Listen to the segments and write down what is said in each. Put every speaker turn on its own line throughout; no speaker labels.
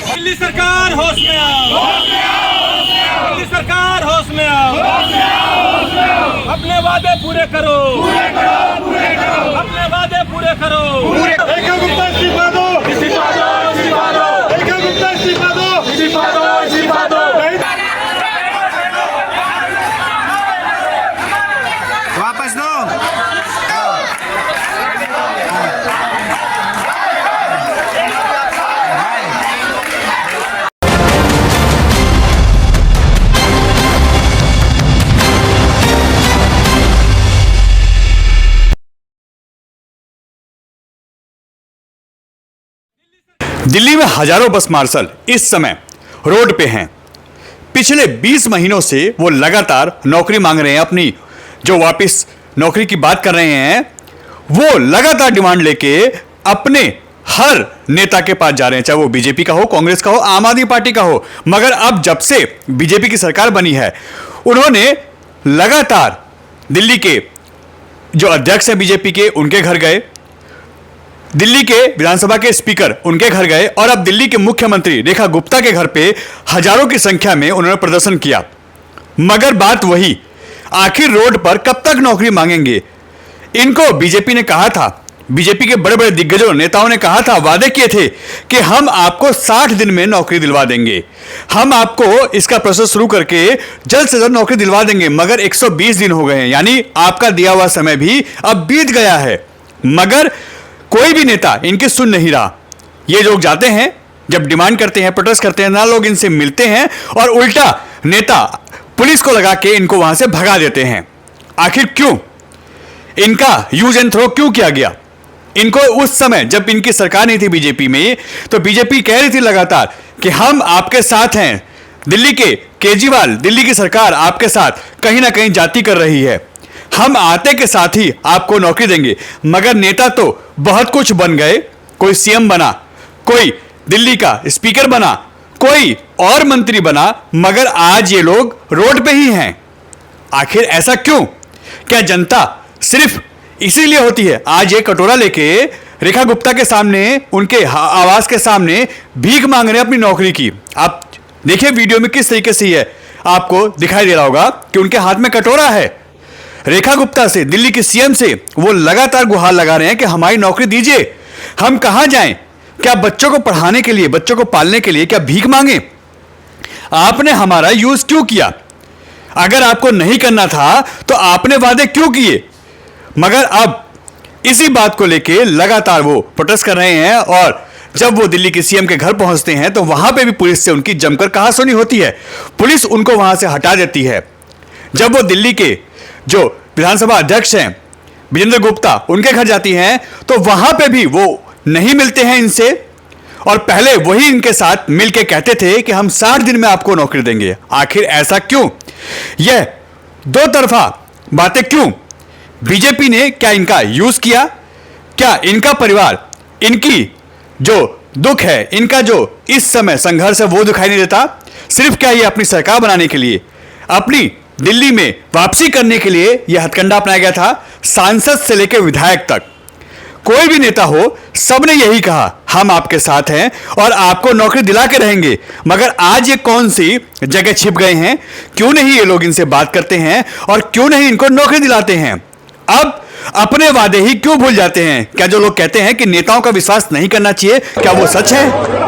दिल्ली सरकार होश में आओ, दिल्ली सरकार होश में आओ, अपने वादे पूरे करो, अपने वादे पूरे करो।
रेखा गुप्ता इस्तीफा दो, इस्तीफा दो, इस्तीफा दो। रेखा गुप्ता इस्तीफा दो, इस्तीफा दो, इस्तीफा दो।
वापस दो।
दिल्ली में हजारों बस मार्शल इस समय रोड पे हैं। पिछले 20 महीनों से वो लगातार नौकरी मांग रहे हैं, अपनी जो वापस नौकरी की बात कर रहे हैं, वो लगातार डिमांड लेके अपने हर नेता के पास जा रहे हैं, चाहे वो बीजेपी का हो, कांग्रेस का हो, आम आदमी पार्टी का हो। मगर अब जब से बीजेपी की सरकार बनी है, उन्होंने लगातार दिल्ली के जो अध्यक्ष हैं बीजेपी के, उनके घर गए, दिल्ली के विधानसभा के स्पीकर उनके घर गए, और अब दिल्ली के मुख्यमंत्री रेखा गुप्ता के घर पे हजारों की संख्या में उन्होंने प्रदर्शन किया। मगर बात वही, आखिर रोड पर कब तक नौकरी मांगेंगे? इनको बीजेपी ने कहा था, बीजेपी के बड़े बड़े दिग्गजों नेताओं ने कहा था, वादे किए थे कि हम आपको 60 दिन में नौकरी दिलवा देंगे, हम आपको इसका प्रोसेस शुरू करके जल्द से जल्द नौकरी दिलवा देंगे। मगर 120 दिन हो गए हैं, यानी आपका दिया हुआ समय भी अब बीत गया है। मगर कोई भी नेता इनकी सुन नहीं रहा। ये लोग जाते हैं, जब डिमांड करते हैं, प्रोटेस्ट करते हैं ना, लोग इनसे मिलते हैं और उल्टा नेता पुलिस को लगा के इनको वहां से भगा देते हैं। आखिर क्यों? इनका यूज एंड थ्रो क्यों किया गया? इनको उस समय जब इनकी सरकार नहीं थी बीजेपी में, तो बीजेपी कह रही थी लगातार कि हम आपके साथ हैं, दिल्ली के केजरीवाल, दिल्ली की सरकार आपके साथ कहीं ना कहीं जाति कर रही है, हम आते के साथ ही आपको नौकरी देंगे। मगर नेता तो बहुत कुछ बन गए, कोई सीएम बना, कोई दिल्ली का स्पीकर बना, कोई और मंत्री बना, मगर आज ये लोग रोड पे ही हैं। आखिर ऐसा क्यों? क्या जनता सिर्फ इसीलिए होती है? आज ये कटोरा लेके रेखा गुप्ता के सामने, उनके आवास के सामने भीख मांग रहे हैं अपनी नौकरी की। आप देखिए वीडियो में किस तरीके से है, आपको दिखाई दे रहा होगा कि उनके हाथ में कटोरा है। रेखा गुप्ता से, दिल्ली के सीएम से वो लगातार गुहार लगा रहे हैं कि हमारी नौकरी दीजिए, हम कहां जाएं? क्या बच्चों को पढ़ाने के लिए, बच्चों को पालने के लिए क्या भीख मांगे? आपने हमारा यूज क्यों किया? अगर आपको नहीं करना था तो आपने वादे क्यों किए? मगर अब इसी बात को लेके लगातार वो प्रोटेस्ट कर रहे हैं, और जब वो दिल्ली के सीएम के घर पहुंचते हैं तो वहां पे भी पुलिस से उनकी जमकर कहासुनी होती है। पुलिस उनको वहां से हटा देती है। जब वो दिल्ली के जो विधानसभा अध्यक्ष हैं विजेंद्र गुप्ता, उनके घर जाती हैं तो वहां पे भी वो नहीं मिलते हैं इनसे, और पहले वही इनके साथ मिलके कहते थे कि हम 60 दिन में आपको नौकरी देंगे। आखिर ऐसा क्यों? यह दो तरफा बातें क्यों? बीजेपी ने क्या इनका यूज किया? क्या इनका परिवार, इनकी जो दुख है, इनका जो इस समय संघर्ष है, वो दिखाई नहीं देता? सिर्फ क्या ये अपनी सरकार बनाने के लिए, अपनी दिल्ली में वापसी करने के लिए यह हथकंडा अपनाया गया था? सांसद से लेकर विधायक तक कोई भी नेता हो, सबने यही कहा, हम आपके साथ हैं और आपको नौकरी दिला के रहेंगे। मगर आज ये कौन सी जगह छिप गए हैं? क्यों नहीं ये लोग इनसे बात करते हैं और क्यों नहीं इनको नौकरी दिलाते हैं? अब अपने वादे ही क्यों भूल जाते हैं? क्या जो लोग कहते हैं कि नेताओं का विश्वास नहीं करना चाहिए, क्या वो सच है?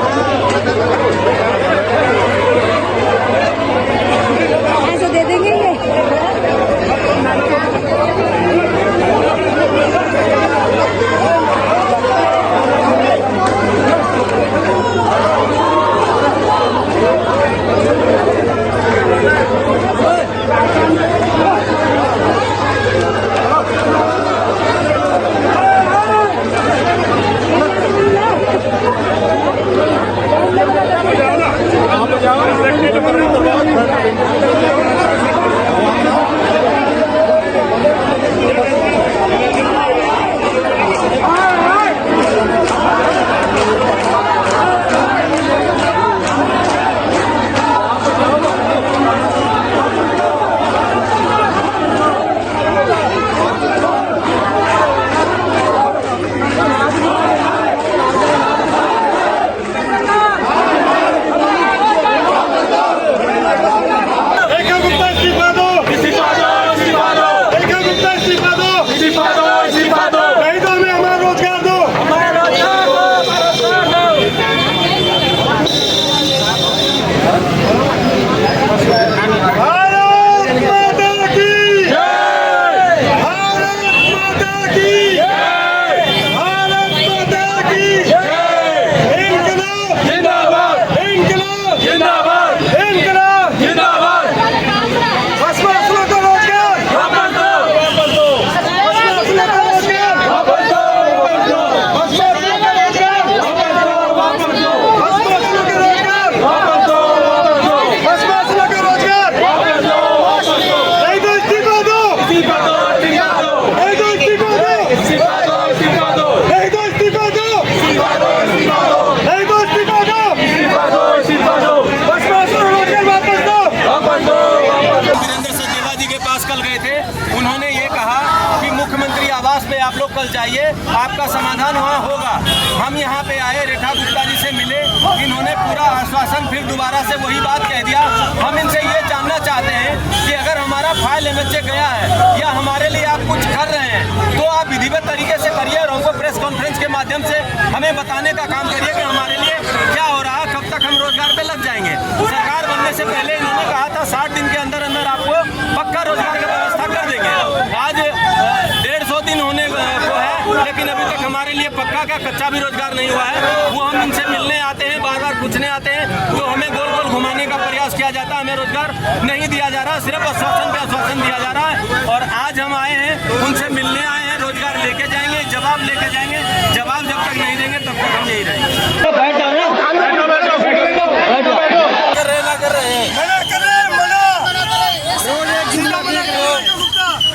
आप लोग कल जाइए, आपका समाधान वहाँ होगा। हम यहाँ पे आए, रेखा गुप्ता जी से मिले, इन्होंने पूरा आश्वासन फिर दोबारा से वही बात कह दिया। हम इनसे ये जानना चाहते हैं कि अगर हमारा फाइल MHA गया है या हमारे लिए आप कुछ कर रहे हैं तो आप विधिवत तरीके से करिए और हमको प्रेस कॉन्फ्रेंस के माध्यम से हमें बताने का काम करिए कि हमारे लिए क्या हो रहा है, कब तक हम रोजगार पे लग जाएंगे। सरकार बनने से पहले इन्होंने कहा था 60 दिन के अंदर अंदर आपको पक्का रोजगार की व्यवस्था कर देंगे। आज 150 दिन होने को है, लेकिन अभी तक हमारे लिए पक्का का कच्चा भी रोजगार नहीं हुआ है। वो हम इनसे मिलने आते हैं, बार बार पूछने आते हैं, तो हमें गोल गोल घुमाने का प्रयास किया जाता है। हमें रोजगार नहीं दिया जा रहा, सिर्फ आश्वासन पे आश्वासन दिया जा रहा है। और आज हम आए हैं, उनसे मिलने आए हैं, रोजगार लेके जाएंगे, जवाब लेके जाएंगे। जवाब जब तक नहीं देंगे तब तक हम यही रहेंगे।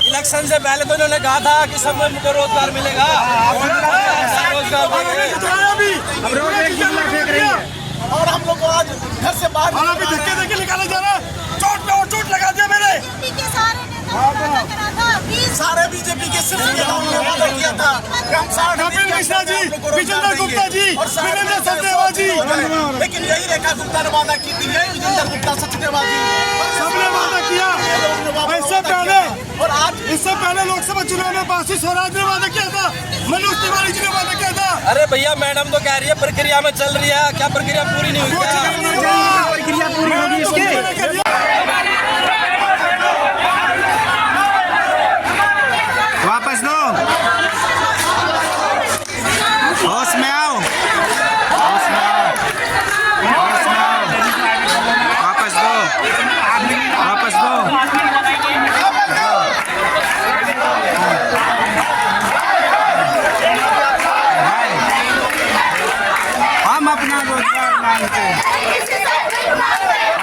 इलेक्शन से पहले तो इन्होंने कहा था कि सब को रोजगार मिलेगा, रोजगार
और हम लोग को आज घर से बाहर धक्के देके निकाला जा रहा है। चोट पे और चोट लगा दिया मेरे सारे बीजेपी के सिर्फ वादा किया था। कपिल मिश्रा जी, विजेंद्र गुप्ता जी, वीरेंद्र सचदेवा जी, लेकिन यही रेखा गुप्ता ने वादा की थी, यही विजेंद्र गुप्ता सचदेवा जी सबने वादा किया। इससे पहले लोकसभा चुनाव में बासी स्वराज ने वादा किया था, मनोज तिवारी जी ने वादा किया था।
अरे भैया, मैडम तो कह रही है प्रक्रिया में चल रही है, क्या प्रक्रिया पूरी नहीं हुई?
प्रक्रिया पूरी होगी इसकी।
वापस दो, होश में आओ, होश में आओ, होश में आओ, वापस दो, वापस दो। हम अपना रोजगार मांगते हैं,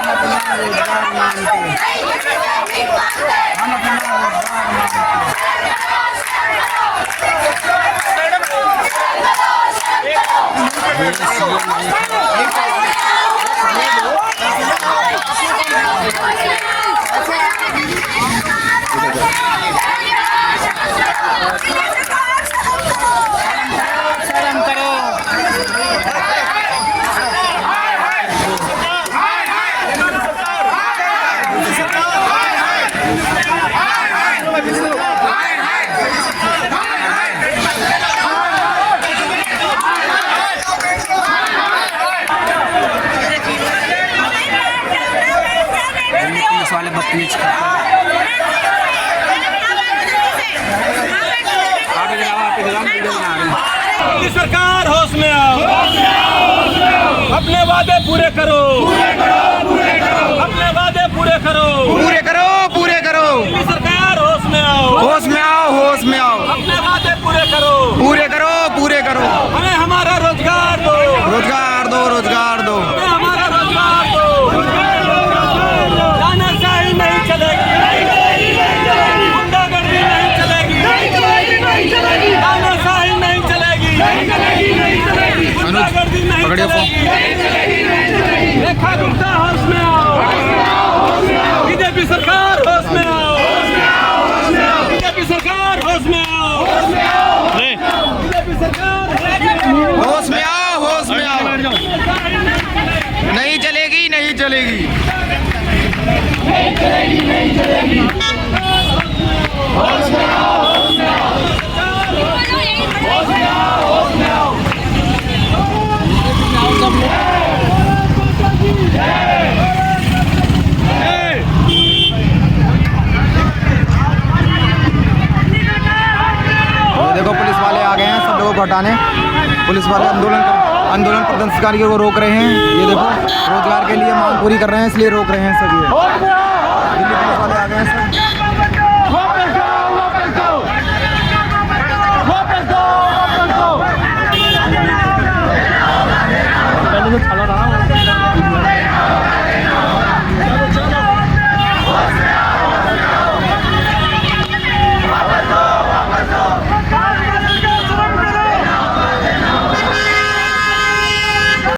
हम अपना रोजगार मांगते हैं, हम अपना रोजगार मांगते हैं। वाले बदतमीज
सरकार होश में आओ, अपने वादे पूरे करो, अपने वादे पूरे करो,
पूरे करो, पूरे करो।
सरकार होश में आओ,
होश में आओ, होश में आओ,
अपने वादे पूरे करो,
पूरे करो, पूरे करो।
हमें हमारा रोजगार दो,
रोजगार दो, रोजगार दो,
हमें हमारा रोजगार दो। तानाशाही नहीं चलेगी, गुंडागर्दी नहीं चलेगी, तानाशाही नहीं चलेगी, गुंडागर्दी नहीं चलेगी। रेखा गुप्ता होश में आओ, बीजेपी सरकार होश में आओ, बीजेपी सरकार होश में आओ, बीजेपी सरकार
होश में आओ, होश में आओ। नहीं चलेगी, नहीं चलेगी। देखो पुलिस वाले आ गए हैं सब लोगों को हटाने। पुलिस वाले आंदोलन प्रदर्शनकारियों को रोक रहे हैं। ये देखो रोजगार के लिए मांग पूरी कर रहे हैं, इसलिए रोक रहे हैं सब। ये दिल्ली पुलिस वाले आ गए हैं सब।